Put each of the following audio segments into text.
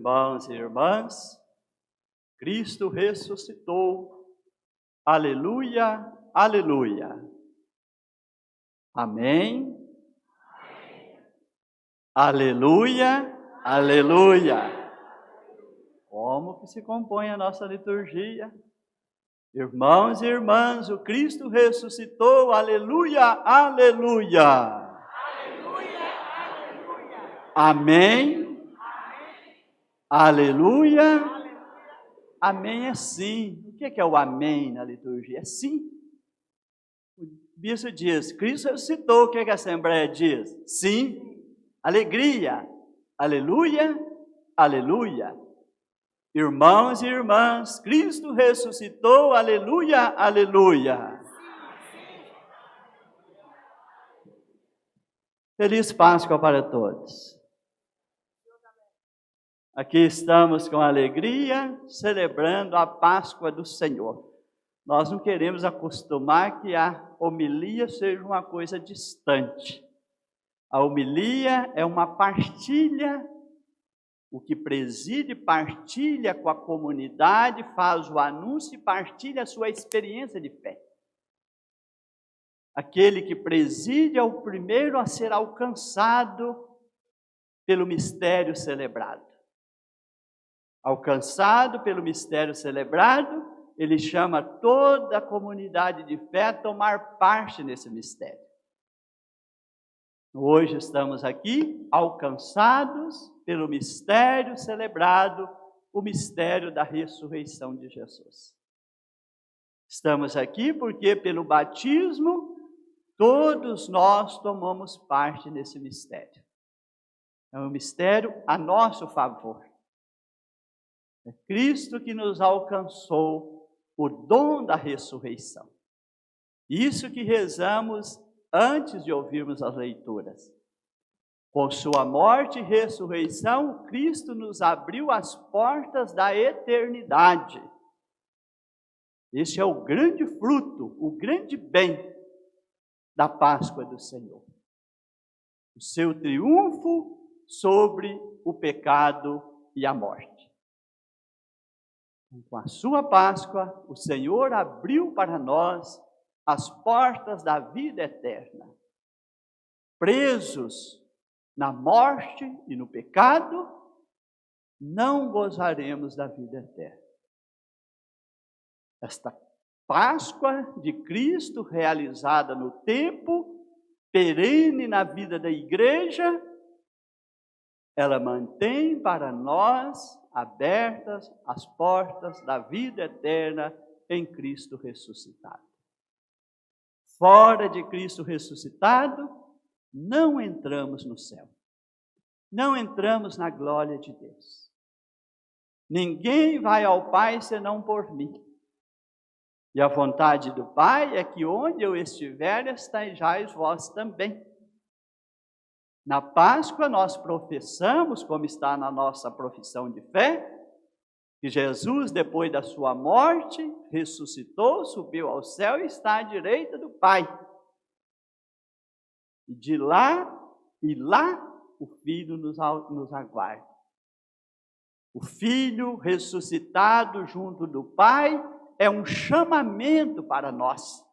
Irmãos e irmãs, Cristo ressuscitou. Aleluia, aleluia. Amém. Aleluia, aleluia. Como que se compõe a nossa liturgia? Irmãos e irmãs, o Cristo ressuscitou. Aleluia, aleluia. Aleluia, aleluia. Amém. Aleluia. Aleluia. Amém é sim. O que é o amém na liturgia? É sim. O bispo diz, Cristo ressuscitou. O que a Assembleia diz? Sim. Alegria. Aleluia, aleluia. Irmãos e irmãs, Cristo ressuscitou. Aleluia, aleluia. Feliz Páscoa para todos. Aqui estamos com alegria, celebrando a Páscoa do Senhor. Nós não queremos acostumar que a homilia seja uma coisa distante. A homilia é uma partilha, o que preside partilha com a comunidade, faz o anúncio e partilha a sua experiência de fé. Aquele que preside é o primeiro a ser alcançado pelo mistério celebrado. Alcançado pelo mistério celebrado, ele chama toda a comunidade de fé a tomar parte nesse mistério. Hoje estamos aqui, alcançados pelo mistério celebrado, o mistério da ressurreição de Jesus. Estamos aqui porque pelo batismo, todos nós tomamos parte nesse mistério. É um mistério a nosso favor. É Cristo que nos alcançou o dom da ressurreição. Isso que rezamos antes de ouvirmos as leituras. Com sua morte e ressurreição, Cristo nos abriu as portas da eternidade. Este é o grande fruto, o grande bem da Páscoa do Senhor. O seu triunfo sobre o pecado e a morte. Com a sua Páscoa, o Senhor abriu para nós as portas da vida eterna. Presos na morte e no pecado, não gozaremos da vida eterna. Esta Páscoa de Cristo, realizada no tempo, perene na vida da igreja, ela mantém para nós abertas as portas da vida eterna em Cristo ressuscitado. Fora de Cristo ressuscitado, não entramos no céu. Não entramos na glória de Deus. Ninguém vai ao Pai senão por mim. E a vontade do Pai é que onde eu estiver, estejais vós também. Na Páscoa nós professamos, como está na nossa profissão de fé, que Jesus, depois da sua morte, ressuscitou, subiu ao céu e está à direita do Pai. E de lá, o Filho nos aguarda. O Filho ressuscitado junto do Pai é um chamamento para nós.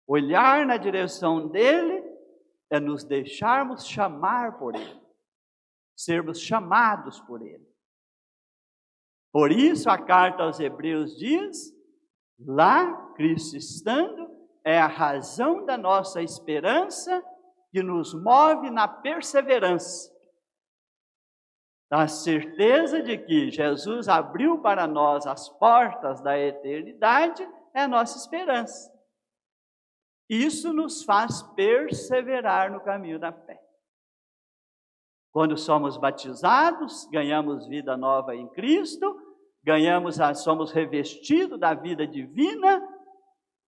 Olhar na direção dele é nos deixarmos chamar por Ele, sermos chamados por Ele. Por isso a carta aos Hebreus diz, lá, Cristo estando, é a razão da nossa esperança que nos move na perseverança. Da certeza de que Jesus abriu para nós as portas da eternidade é a nossa esperança. Isso nos faz perseverar no caminho da fé. Quando somos batizados, ganhamos vida nova em Cristo, somos revestidos da vida divina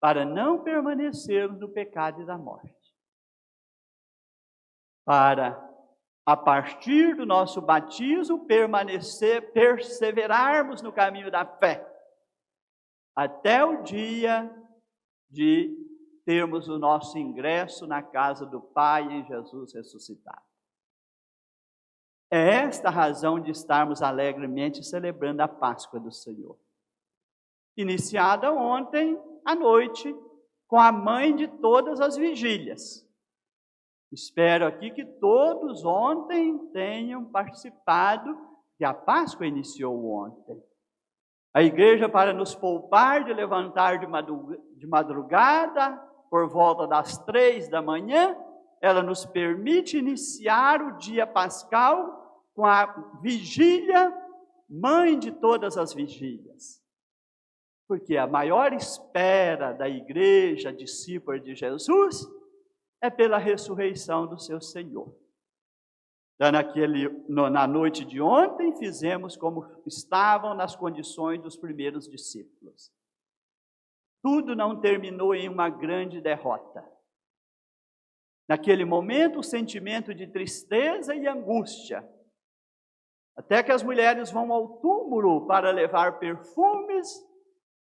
para não permanecermos no pecado e da morte. Para, a partir do nosso batismo, perseverarmos no caminho da fé, até o dia de termos o nosso ingresso na casa do Pai em Jesus ressuscitado. É esta a razão de estarmos alegremente celebrando a Páscoa do Senhor. Iniciada ontem à noite, com a mãe de todas as vigílias. Espero aqui que todos ontem tenham participado, que a Páscoa iniciou ontem. A igreja, para nos poupar de levantar de madrugada, por volta das 3 da manhã, ela nos permite iniciar o dia pascal com a vigília, mãe de todas as vigílias. Porque a maior espera da igreja, discípula de Jesus, é pela ressurreição do seu Senhor. Então, na noite de ontem, fizemos como estavam nas condições dos primeiros discípulos. Tudo não terminou em uma grande derrota. Naquele momento, o sentimento de tristeza e angústia, até que as mulheres vão ao túmulo para levar perfumes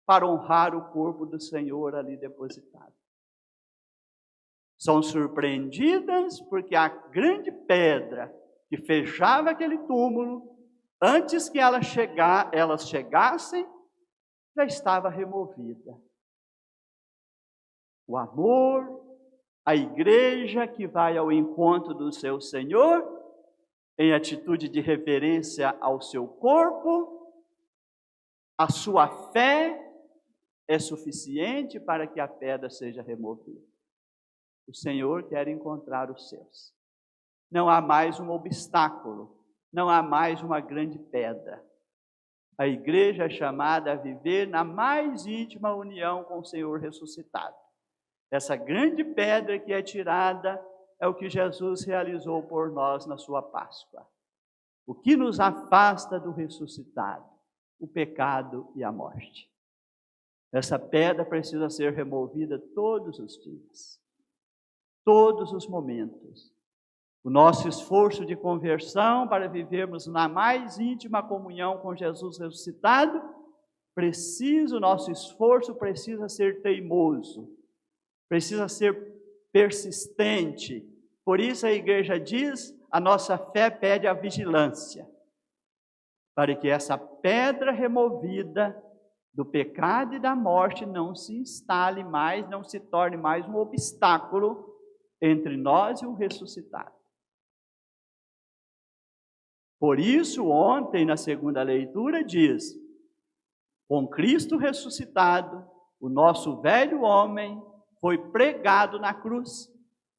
para honrar o corpo do Senhor ali depositado. São surpreendidas porque a grande pedra que fechava aquele túmulo, antes que elas chegassem, já estava removida. O amor, a igreja que vai ao encontro do seu Senhor, em atitude de reverência ao seu corpo, a sua fé é suficiente para que a pedra seja removida. O Senhor quer encontrar os seus. Não há mais um obstáculo, não há mais uma grande pedra. A igreja é chamada a viver na mais íntima união com o Senhor ressuscitado. Essa grande pedra que é tirada é o que Jesus realizou por nós na sua Páscoa. O que nos afasta do ressuscitado? O pecado e a morte. Essa pedra precisa ser removida todos os dias, todos os momentos. O nosso esforço de conversão para vivermos na mais íntima comunhão com Jesus ressuscitado, o nosso esforço precisa ser teimoso, precisa ser persistente. Por isso a igreja diz, a nossa fé pede a vigilância, para que essa pedra removida do pecado e da morte não se instale mais, não se torne mais um obstáculo entre nós e o ressuscitado. Por isso, ontem, na segunda leitura, diz: com Cristo ressuscitado, o nosso velho homem foi pregado na cruz,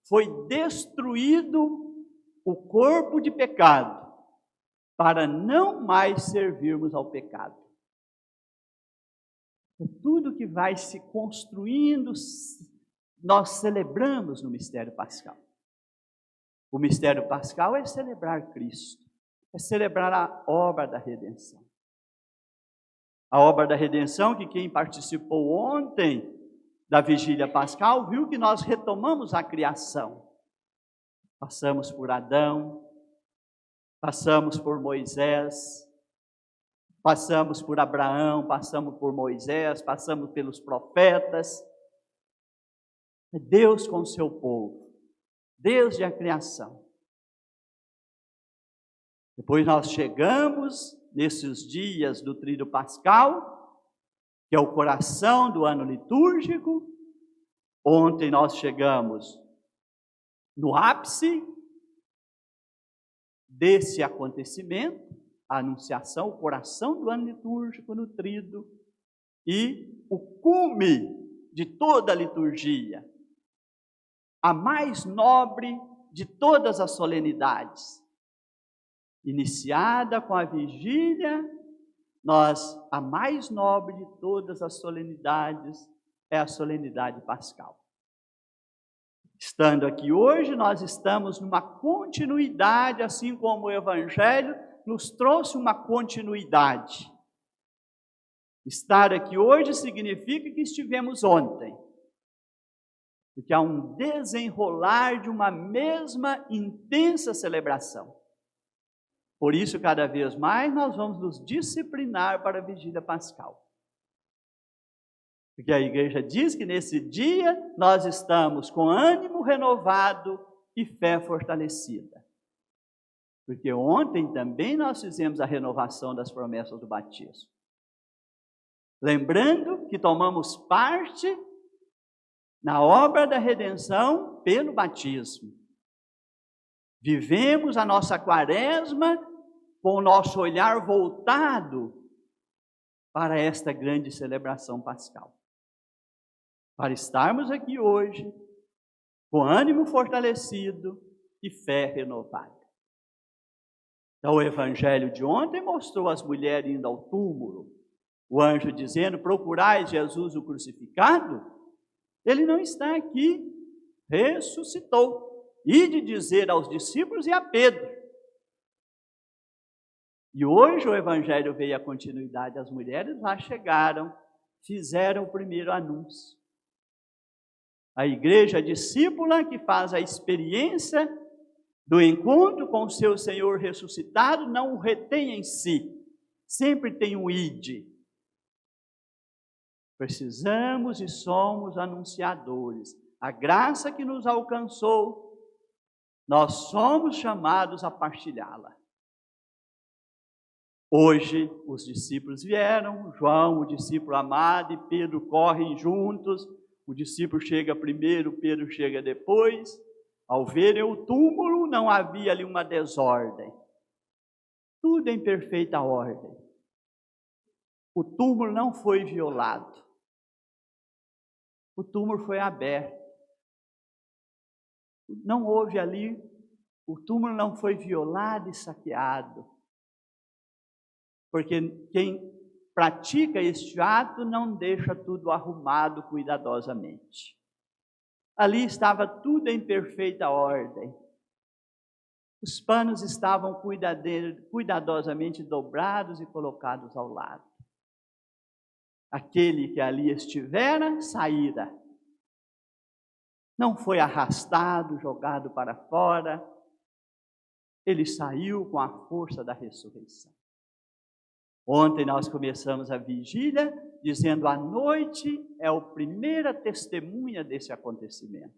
foi destruído o corpo de pecado, para não mais servirmos ao pecado. Tudo que vai se construindo, nós celebramos no mistério pascal. O mistério pascal é celebrar Cristo, é celebrar a obra da redenção. A obra da redenção que quem participou ontem da vigília pascal viu que nós retomamos a criação. Passamos por Adão, passamos por Moisés, passamos por Abraão, passamos por Moisés, passamos pelos profetas. É Deus com o seu povo, Deus de a criação. Depois nós chegamos nesses dias do tríduo pascal, que é o coração do ano litúrgico. Ontem nós chegamos no ápice desse acontecimento, a anunciação, o coração do ano litúrgico no tríduo e o cume de toda a liturgia, a mais nobre de todas as solenidades. Iniciada com a vigília, a mais nobre de todas as solenidades é a solenidade pascal. Estando aqui hoje, nós estamos numa continuidade, assim como o Evangelho nos trouxe uma continuidade. Estar aqui hoje significa que estivemos ontem, porque há um desenrolar de uma mesma intensa celebração. Por isso, cada vez mais, nós vamos nos disciplinar para a vigília pascal. Porque a igreja diz que nesse dia nós estamos com ânimo renovado e fé fortalecida. Porque ontem também nós fizemos a renovação das promessas do batismo. Lembrando que tomamos parte na obra da redenção pelo batismo. Vivemos a nossa quaresma com o nosso olhar voltado para esta grande celebração pascal. Para estarmos aqui hoje com ânimo fortalecido e fé renovada. Então, o evangelho de ontem mostrou as mulheres indo ao túmulo, o anjo dizendo: procurai Jesus o crucificado. Ele não está aqui, ressuscitou. Ide dizer aos discípulos e a Pedro. E hoje o evangelho veio à continuidade. As mulheres lá chegaram, fizeram o primeiro anúncio. A igreja discípula que faz a experiência do encontro com o seu Senhor ressuscitado não o retém em si, sempre tem um ide. Precisamos e somos anunciadores. A graça que nos alcançou, nós somos chamados a partilhá-la. Hoje os discípulos vieram, João, o discípulo amado, e Pedro correm juntos. O discípulo chega primeiro, Pedro chega depois. Ao verem o túmulo, não havia ali uma desordem. Tudo em perfeita ordem. O túmulo não foi violado. O túmulo foi aberto. Não houve ali, o túmulo não foi violado e saqueado. Porque quem pratica este ato não deixa tudo arrumado cuidadosamente. Ali estava tudo em perfeita ordem. Os panos estavam cuidadosamente dobrados e colocados ao lado. Aquele que ali estivera, saíra. Não foi arrastado, jogado para fora. Ele saiu com a força da ressurreição. Ontem nós começamos a vigília dizendo: a noite é a primeira testemunha desse acontecimento.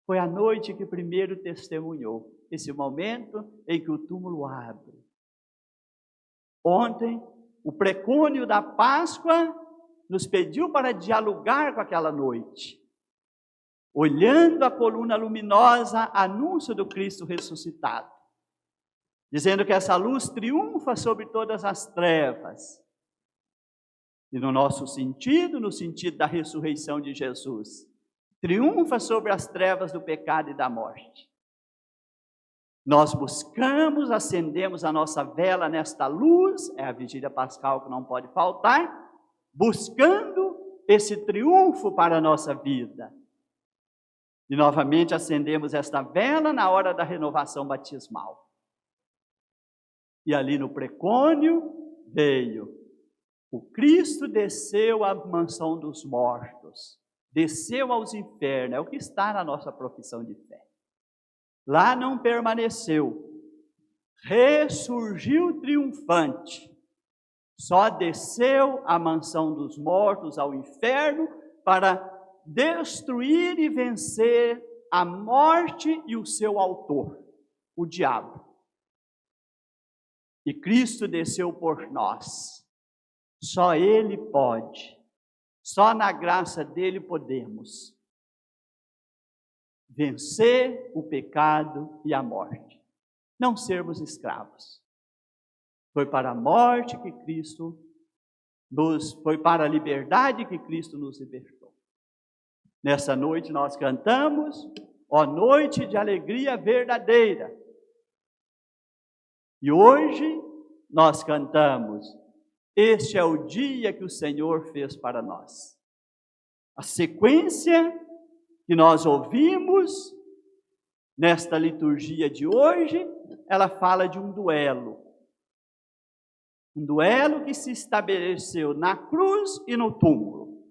Foi a noite que primeiro testemunhou esse momento em que o túmulo abre. Ontem, o precônio da Páscoa nos pediu para dialogar com aquela noite. Olhando a coluna luminosa, anúncio do Cristo ressuscitado. Dizendo que essa luz triunfa sobre todas as trevas. E no nosso sentido, no sentido da ressurreição de Jesus, triunfa sobre as trevas do pecado e da morte. Nós buscamos, acendemos a nossa vela nesta luz, é a vigília pascal que não pode faltar, buscando esse triunfo para a nossa vida. E novamente acendemos esta vela na hora da renovação batismal. E ali no precônio veio, o Cristo desceu à mansão dos mortos, desceu aos infernos, é o que está na nossa profissão de fé. Lá não permaneceu, ressurgiu triunfante, só desceu à mansão dos mortos, ao inferno, para destruir e vencer a morte e o seu autor, o diabo. E Cristo desceu por nós. Só Ele pode, só na graça dEle podemos vencer o pecado e a morte. Não sermos escravos. Foi para a morte que Cristo foi para a liberdade que Cristo nos libertou. Nessa noite nós cantamos, ó noite de alegria verdadeira. E hoje nós cantamos, este é o dia que o Senhor fez para nós. A sequência que nós ouvimos nesta liturgia de hoje, ela fala de um duelo. Um duelo que se estabeleceu na cruz e no túmulo.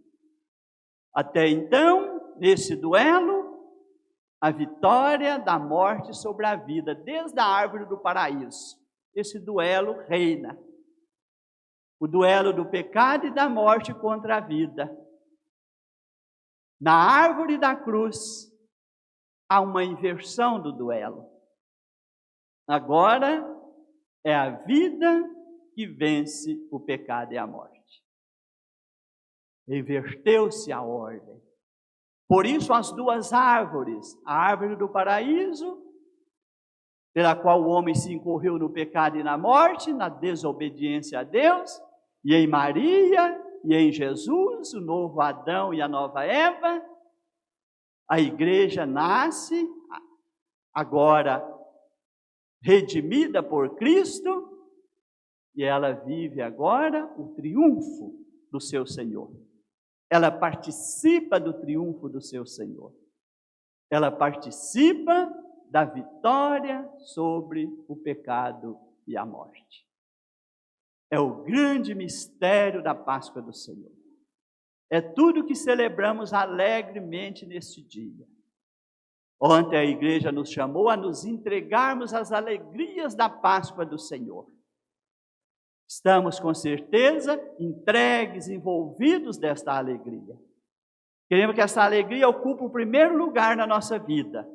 Até então, nesse duelo, a vitória da morte sobre a vida, desde a árvore do paraíso. Esse duelo reina. O duelo do pecado e da morte contra a vida. Na árvore da cruz, há uma inversão do duelo. Agora é a vida que vence o pecado e a morte. Inverteu-se a ordem. Por isso as duas árvores, a árvore do paraíso, pela qual o homem se incorreu no pecado e na morte, na desobediência a Deus, e em Maria e em Jesus, o novo Adão e a nova Eva, a igreja nasce, agora redimida por Cristo, e ela vive agora o triunfo do seu Senhor. Ela participa do triunfo do seu Senhor. Ela participa da vitória sobre o pecado e a morte. É o grande mistério da Páscoa do Senhor. É tudo que celebramos alegremente neste dia. Ontem a igreja nos chamou a nos entregarmos às alegrias da Páscoa do Senhor. Estamos com certeza entregues, envolvidos desta alegria. Queremos que essa alegria ocupe o primeiro lugar na nossa vida,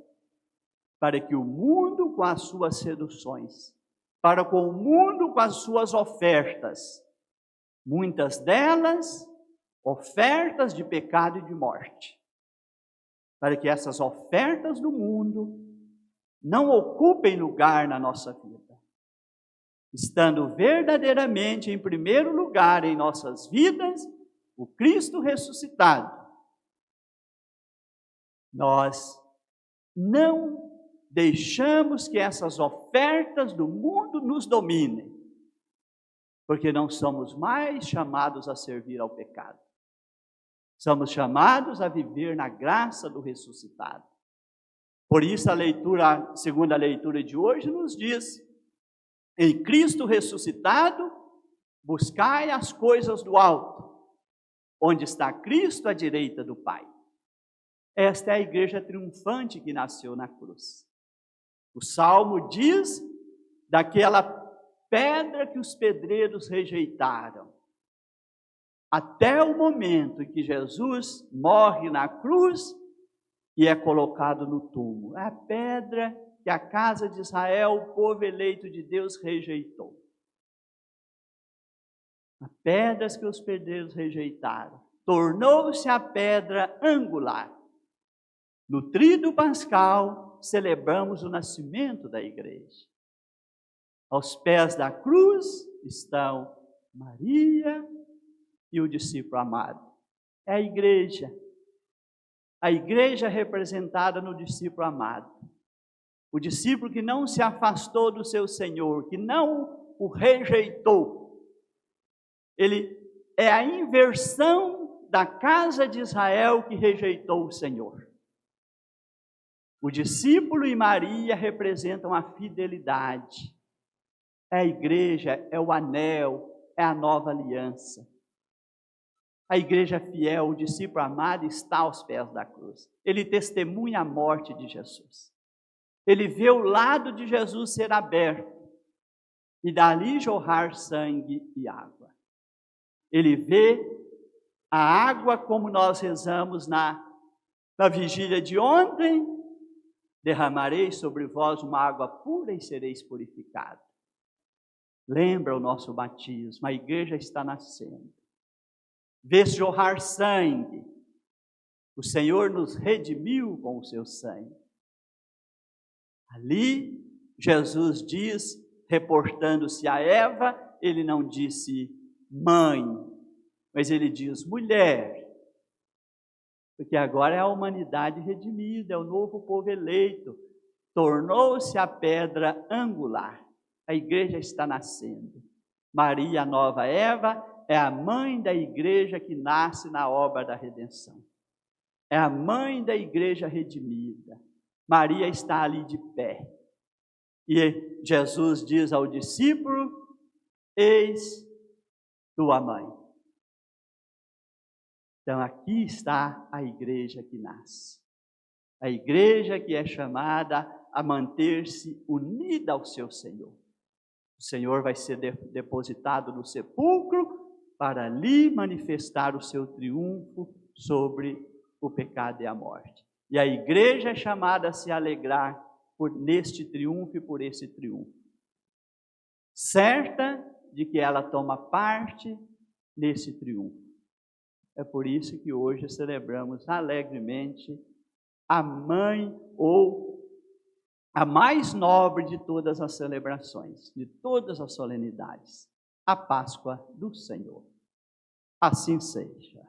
para que o mundo com as suas seduções, para com o mundo com as suas ofertas, muitas delas ofertas de pecado e de morte, para que essas ofertas do mundo não ocupem lugar na nossa vida, estando verdadeiramente em primeiro lugar em nossas vidas o Cristo ressuscitado. Nós não deixamos que essas ofertas do mundo nos dominem, porque não somos mais chamados a servir ao pecado. Somos chamados a viver na graça do ressuscitado. Por isso a segunda leitura de hoje nos diz: em Cristo ressuscitado, buscai as coisas do alto, onde está Cristo à direita do Pai. Esta é a igreja triunfante que nasceu na cruz. O Salmo diz daquela pedra que os pedreiros rejeitaram, até o momento em que Jesus morre na cruz e é colocado no túmulo. É a pedra que a casa de Israel, o povo eleito de Deus, rejeitou. A pedra que os pedreiros rejeitaram tornou-se a pedra angular. No tríduo pascal, celebramos o nascimento da igreja. Aos pés da cruz estão Maria e o discípulo amado. É a igreja representada no discípulo amado. O discípulo que não se afastou do seu Senhor, que não o rejeitou. Ele é a inversão da casa de Israel que rejeitou o Senhor. O discípulo e Maria representam a fidelidade. É a igreja, é o anel, é a nova aliança. A igreja fiel, o discípulo amado, está aos pés da cruz. Ele testemunha a morte de Jesus. Ele vê o lado de Jesus ser aberto e dali jorrar sangue e água. Ele vê a água como nós rezamos na vigília de ontem: derramarei sobre vós uma água pura e sereis purificados. Lembra o nosso batismo, a igreja está nascendo. Vê-se jorrar sangue. O Senhor nos redimiu com o seu sangue. Ali, Jesus diz, reportando-se a Eva, ele não disse mãe, mas ele diz mulher, porque agora é a humanidade redimida, é o novo povo eleito, tornou-se a pedra angular. A igreja está nascendo. Maria, a nova Eva, é a mãe da igreja que nasce na obra da redenção. É a mãe da igreja redimida. Maria está ali de pé. E Jesus diz ao discípulo: eis tua mãe. Então aqui está a igreja que nasce. A igreja que é chamada a manter-se unida ao seu Senhor. O Senhor vai ser depositado no sepulcro para ali manifestar o seu triunfo sobre o pecado e a morte. E a igreja é chamada a se alegrar neste triunfo e por esse triunfo. Certa de que ela toma parte nesse triunfo. É por isso que hoje celebramos alegremente a mãe ou a mais nobre de todas as celebrações, de todas as solenidades, a Páscoa do Senhor. Assim seja.